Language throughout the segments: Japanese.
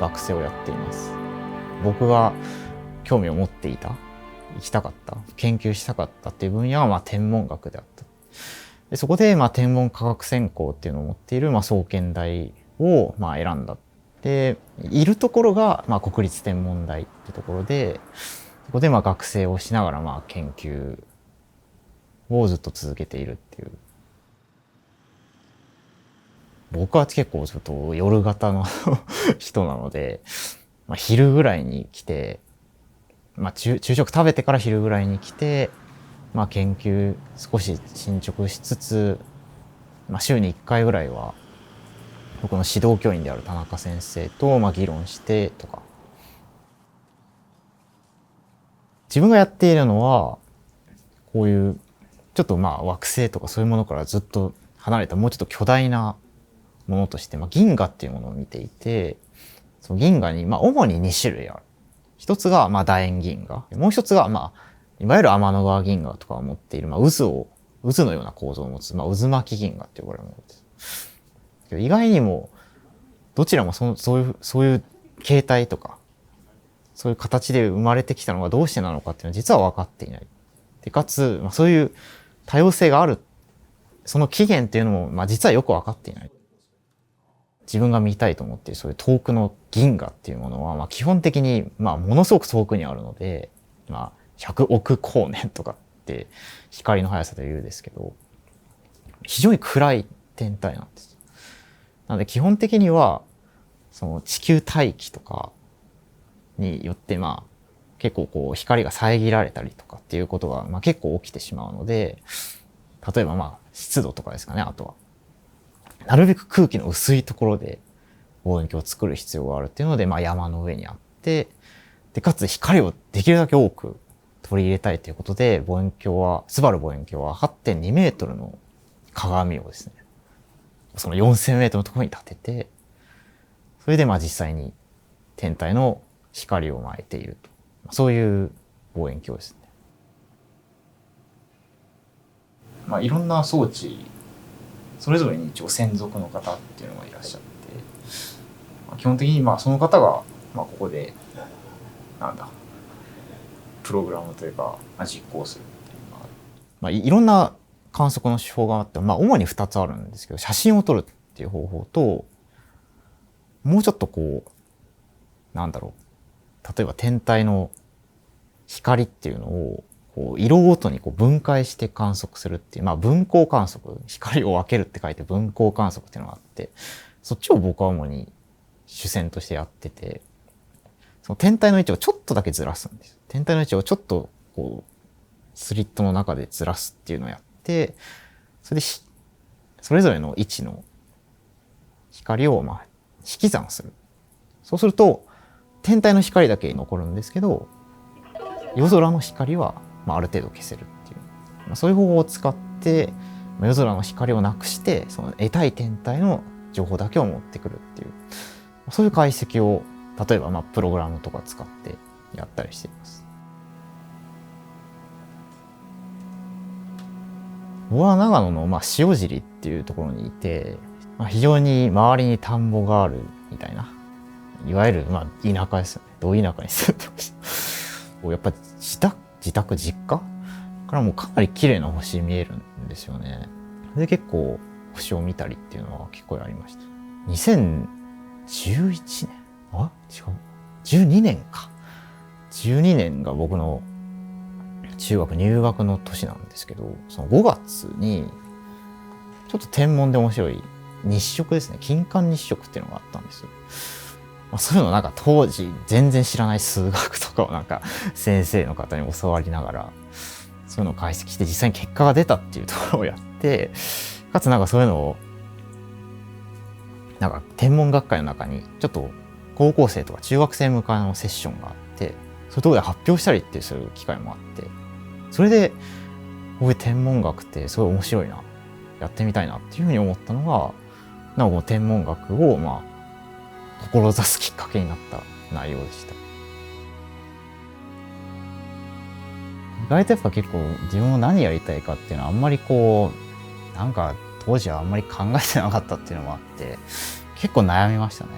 学生をやっています。僕が興味を持っていた、行きたかった、研究したかったっていう分野は天文学であった。でそこで天文科学専攻っていうのを持っている総研大を選んだ。でいるところが国立天文台ってところで、そこで学生をしながら研究をずっと続けているっていう。僕は結構ちょっと夜型の人なので、昼ぐらいに来て、昼食食べてから昼ぐらいに来て、研究少し進捗しつつ、週に1回ぐらいは僕の指導教員である田中先生と議論してとか。自分がやっているのはこういうちょっと惑星とかそういうものからずっと離れたもうちょっと巨大なものとして、銀河っていうものを見ていて、その銀河に主に2種類ある。一つが楕円銀河、もう一つがいわゆる天の川銀河とかを持っている渦のような構造を持つ渦巻き銀河って呼ばれるものです。意外にもどちらもそういう形態とかそういう形で生まれてきたのがどうしてなのかっていうのは実は分かっていない。でかつそういう多様性がある、その起源っていうのも実はよく分かっていない。自分が見たいと思っているそういう遠くの銀河っていうものは基本的にものすごく遠くにあるので、100億光年とかって光の速さで言うんですけど、非常に暗い天体なんです。なので基本的にはその地球大気とかによって結構光が遮られたりとかっていうことが結構起きてしまうので、例えば湿度とかですかね。あとはなるべく空気の薄いところで望遠鏡を作る必要があるっていうので、山の上にあって、でかつ光をできるだけ多く取り入れたいということで、スバル望遠鏡は 8.2 メートルの鏡をですね、その4000メートルのところに立てて、それで実際に天体の光を巻いていると。そういう望遠鏡ですね。いろんな装置、それぞれに一応専属の方っていうのがいらっしゃって、基本的にその方がここでプログラムというか実行するっていうのがいろんな観測の手法があって、主に2つあるんですけど、写真を撮るっていう方法と、もうちょっと例えば天体の光っていうのを色ごとに分解して観測するっていう、分光観測、光を分けるって書いて分光観測っていうのがあって、そっちを僕は主に主戦としてやってて、その天体の位置をちょっとだけずらすんです。天体の位置をちょっとスリットの中でずらすっていうのをやって、それでそれぞれの位置の光を引き算する。そうすると天体の光だけ残るんですけど、夜空の光はある程度消せるっていう、そういう方法を使って夜空の光をなくしてその得たい天体の情報だけを持ってくるっていう、そういう解析を例えばプログラムとか使ってやったりしています。僕は長野の塩尻っていうところにいて、非常に周りに田んぼがあるみたいな、いわゆる田舎ですよね。ど田舎に住んでました。やっぱ実家からもかなり綺麗な星見えるんですよね。で結構星を見たりっていうのは結構やりました。2011年違う12年か12年が僕の中学入学の年なんですけど、その5月にちょっと天文で面白い日食ですね、金環日食っていうのがあったんですよ。そういうの当時全然知らない数学とかを先生の方に教わりながら、そういうのを解析して実際に結果が出たっていうところをやって、かつそういうのを天文学会の中にちょっと高校生とか中学生向かいのセッションがあって、そういうところで発表したりっていうそういう機会もあって、それでこういう天文学ってすごい面白いな、やってみたいなっていうふうに思ったのが、天文学を志すきっかけになった内容でした。意外とやっぱ結構自分も何やりたいかっていうのはあんまり当時はあんまり考えてなかったっていうのもあって、結構悩みましたね。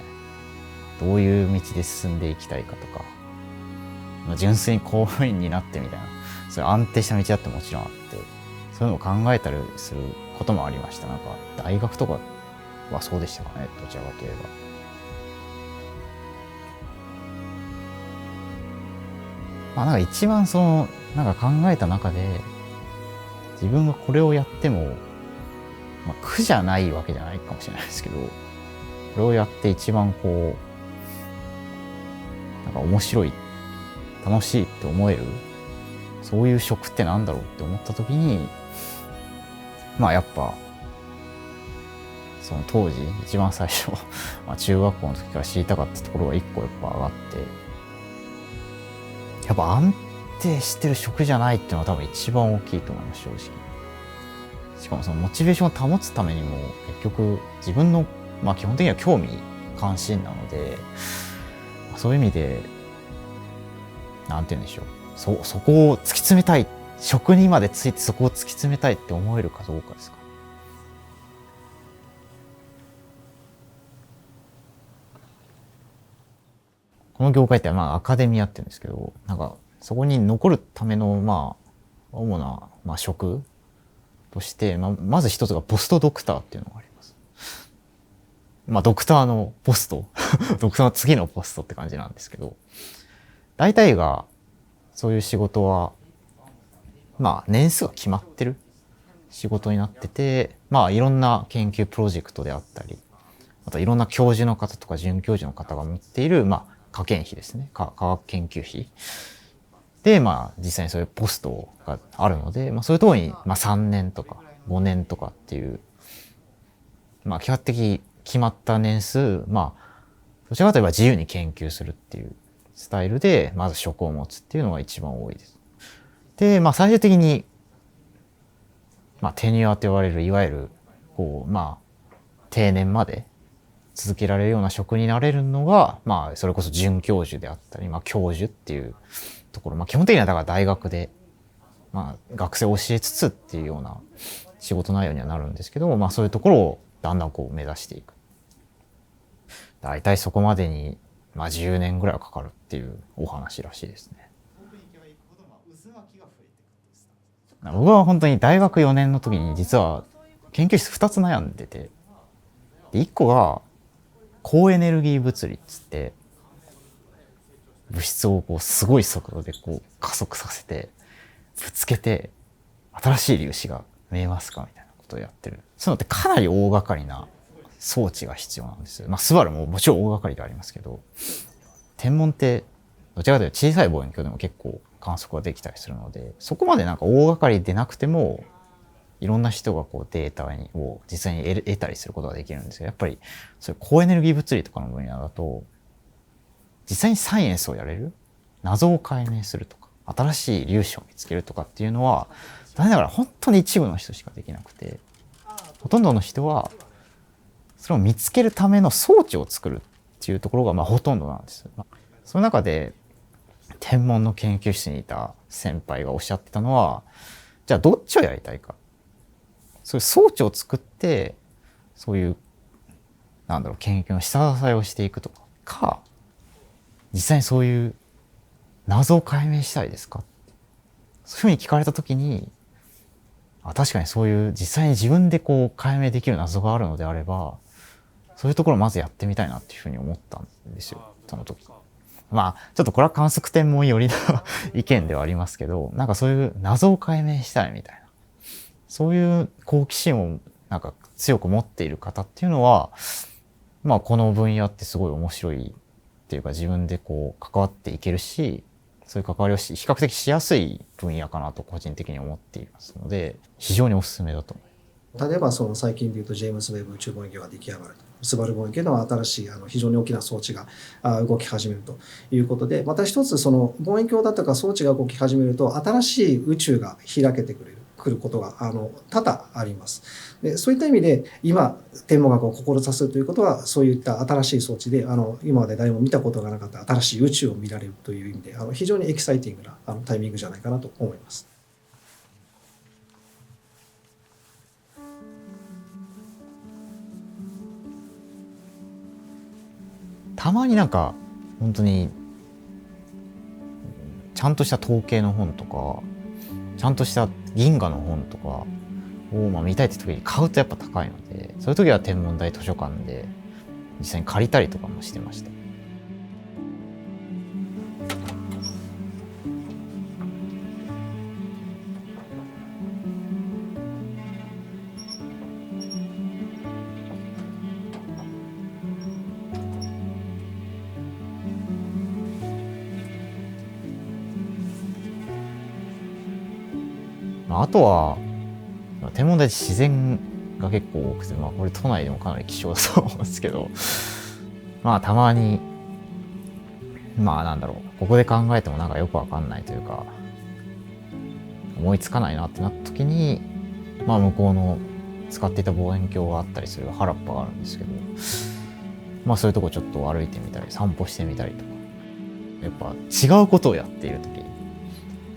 どういう道で進んでいきたいかとか、純粋に公務員になってみたいな、そういう安定した道だってもちろんあって、そういうのを考えたりすることもありました。なんか大学とかはそうでしたかね、どちらかといえば。なんか一番なんか考えた中で、自分がこれをやっても、苦じゃないわけじゃないかもしれないですけど、これをやって一番なんか面白い、楽しいって思える、そういう職ってなんだろうって思った時に、やっぱ、その当時、一番最初、中学校の時から知りたかったところが一個やっぱ上がって、やっぱ安定してる職じゃないっていうのは多分一番大きいと思います、正直。しかもそのモチベーションを保つためにも、結局自分の、基本的には興味関心なので、そういう意味でなんて言うんでしょう、そこを突き詰めたい、職にまでついてそこを突き詰めたいって思えるかどうかですか。この業界ってアカデミアって言うんですけど、なんかそこに残るための主な職として、まず一つがポストドクターっていうのがあります。ドクターのポストドクターの次のポストって感じなんですけど、大体がそういう仕事は年数が決まってる仕事になってて、いろんな研究プロジェクトであったり、あといろんな教授の方とか准教授の方が持っている科研費ですね、科学研究費で、実際にそういうポストがあるので、そういうところに3年とか5年とかっていう、基本的決まった年数、どちらかといえば自由に研究するっていうスタイルでまず職を持つっていうのが一番多いです。で、最終的にテニュアと言われる、いわゆる定年まで続けられるような職になれるのが、それこそ准教授であったり、教授っていうところ、基本的にはだから大学で、学生を教えつつっていうような仕事内容にはなるんですけど、そういうところをだんだん目指していく。大体そこまでに、10年ぐらいはかかるっていうお話らしいですね。僕は本当に大学4年の時に実は研究室2つ悩んでて、1個が高エネルギー物理っつって、物質をすごい速度で加速させてぶつけて新しい粒子が見えますかみたいなことをやってる。そういうのってかなり大掛かりな装置が必要なんですよ。スバルももちろん大掛かりでありますけど、天文ってどちらかというと小さい望遠鏡でも結構観測ができたりするので、そこまでなんか大掛かりでなくてもいろんな人がデータを実際に得たりすることができるんですけど、やっぱりそういう高エネルギー物理とかの分野だと実際にサイエンスをやれる、謎を解明するとか新しい粒子を見つけるとかっていうのは残念ながら本当に一部の人しかできなくて、ほとんどの人はそれを見つけるための装置を作るっていうところがほとんどなんです。その中で天文の研究室にいた先輩がおっしゃってたのは、じゃあどっちをやりたいか。そういう装置を作ってそういう研究の下支えをしていくとか、実際にそういう謎を解明したいですか。そういうふうに聞かれた時に、確かにそういう実際に自分で解明できる謎があるのであれば、そういうところをまずやってみたいなっていうふうに思ったんですよ、その時。ちょっとこれは観測天文寄りな意見ではありますけど、なんかそういう謎を解明したいみたいな、そういう好奇心をなんか強く持っている方っていうのは、この分野ってすごい面白いっていうか、自分で関わっていけるし、そういう関わりを比較的しやすい分野かなと個人的に思っていますので、非常におすすめだと思います。例えば最近でいうとジェームズ・ウェブ宇宙望遠鏡が出来上がると、スバル望遠鏡の新しい非常に大きな装置が動き始めるということで、また一つ望遠鏡だとか装置が動き始めると新しい宇宙が開けてくることが多々あります。でそういった意味で今天文学を志すということは、そういった新しい装置で今まで誰も見たことがなかった新しい宇宙を見られるという意味で非常にエキサイティングなタイミングじゃないかなと思います。たまになんか本当にちゃんとした統計の本とかちゃんとした銀河の本とかを見たいって時に買うとやっぱ高いので、そういう時は天文台図書館で実際に借りたりとかもしてました。あとは天文台って自然が結構多くて、これ都内でもかなり希少だと思うんですけど、たまになんだろう、ここで考えてもなんかよくわかんないというか思いつかないなってなった時に、向こうの使っていた望遠鏡があったりする原っぱがあるんですけど、そういうとこちょっと歩いてみたり散歩してみたりとか、やっぱ違うことをやっている時、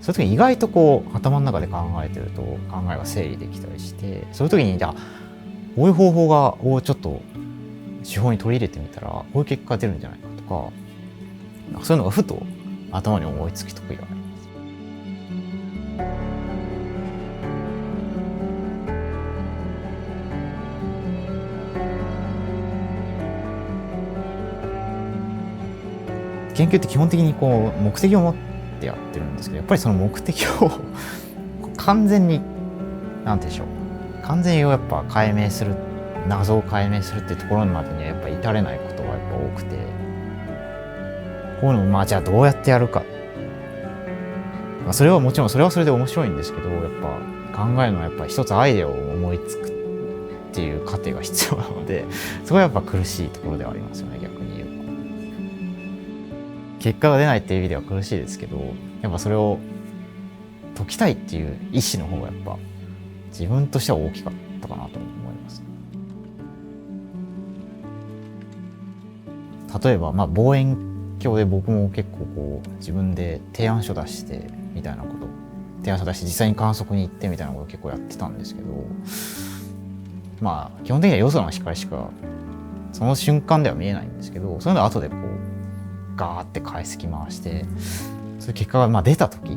そういう時に意外とこう頭の中で考えてると考えが整理できたりして、そういう時にじゃあこういう方法をちょっと手法に取り入れてみたらこういう結果が出るんじゃないかとか、そういうのがふと頭に思いつく時があります。研究って基本的にこう目的を持ってやってるんですけど、やっぱりその目的を完全に何て言うんでしょう、完全にやっぱ解明する、謎を解明するっていうところまでにはやっぱ至れないことがやっぱ多くて、こういうのもじゃあどうやってやるか、それはもちろんそれはそれで面白いんですけど、やっぱ考えるのはやっぱ一つアイデアを思いつくっていう過程が必要なので、そこはやっぱ苦しいところではありますよね、逆に言うと。結果が出ないっていう意味では苦しいですけど、やっぱそれを解きたいっていう意志の方がやっぱ自分としては大きかったかなと思います。例えば望遠鏡で僕も結構こう自分で提案書出してみたいなこと、提案書出して実際に観測に行ってみたいなことを結構やってたんですけど、基本的には夜空の光しかその瞬間では見えないんですけど、そういうのを後でこうガーって解析回して、そういう結果が出た時、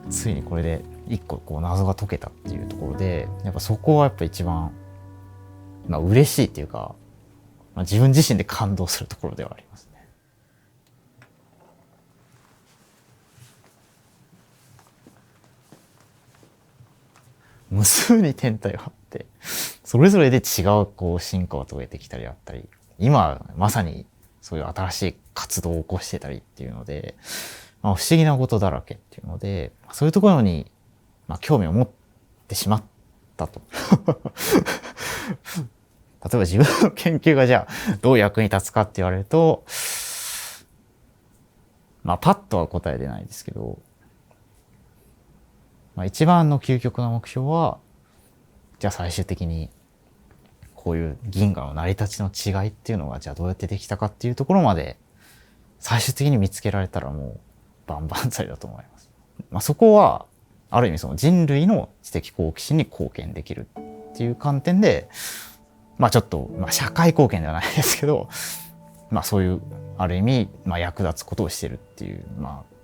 ついにこれで一個こう謎が解けたっていうところで、やっぱそこはやっぱ一番嬉しいっていうか、自分自身で感動するところではありますね。無数に天体があって、それぞれで違うこう進化を遂げてきたりあったり、今まさにそういう新しい活動を起こしてたりっていうので、不思議なことだらけっていうので、そういうところに興味を持ってしまったと。例えば自分の研究がじゃあどう役に立つかって言われると、パッとは答え出ないですけど、一番の究極の目標は、じゃあ最終的にこういう銀河の成り立ちの違いっていうのがじゃあどうやってできたかっていうところまで最終的に見つけられたらもう万々歳だと思います。そこはある意味その人類の知的好奇心に貢献できるっていう観点で、ちょっと社会貢献ではないですけど、そういうある意味役立つことをしてるっていう、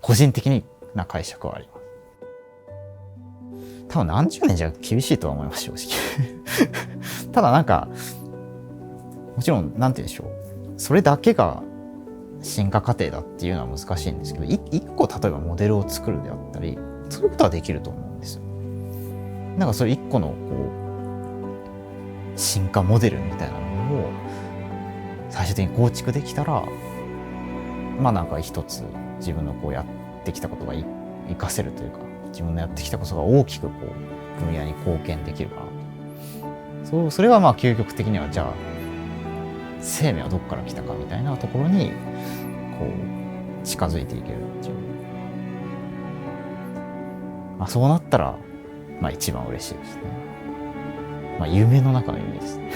個人的な解釈はあります。多分何十年じゃ厳しいとは思います、正直。ただもちろんなんて言うんでしょう、それだけが進化過程だっていうのは難しいんですけど、一個例えばモデルを作るであったり、そういうことはできると思うんですよ。それ一個のこう進化モデルみたいなものを最終的に構築できたら、一つ自分のこうやってきたことが活かせるというか、自分のやってきたことが大きくこう分野に貢献できるかなと。それは究極的にはじゃあ生命はどこから来たかみたいなところにこう近づいていけるっていう、そうなったら一番嬉しいですね。夢の中の夢ですね。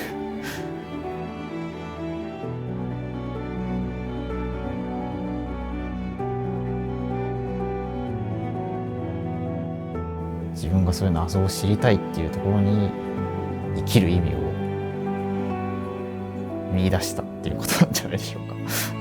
自分がそういう謎を知りたいっていうところに生きる意味を見出したってっていうことなんじゃないでしょうか。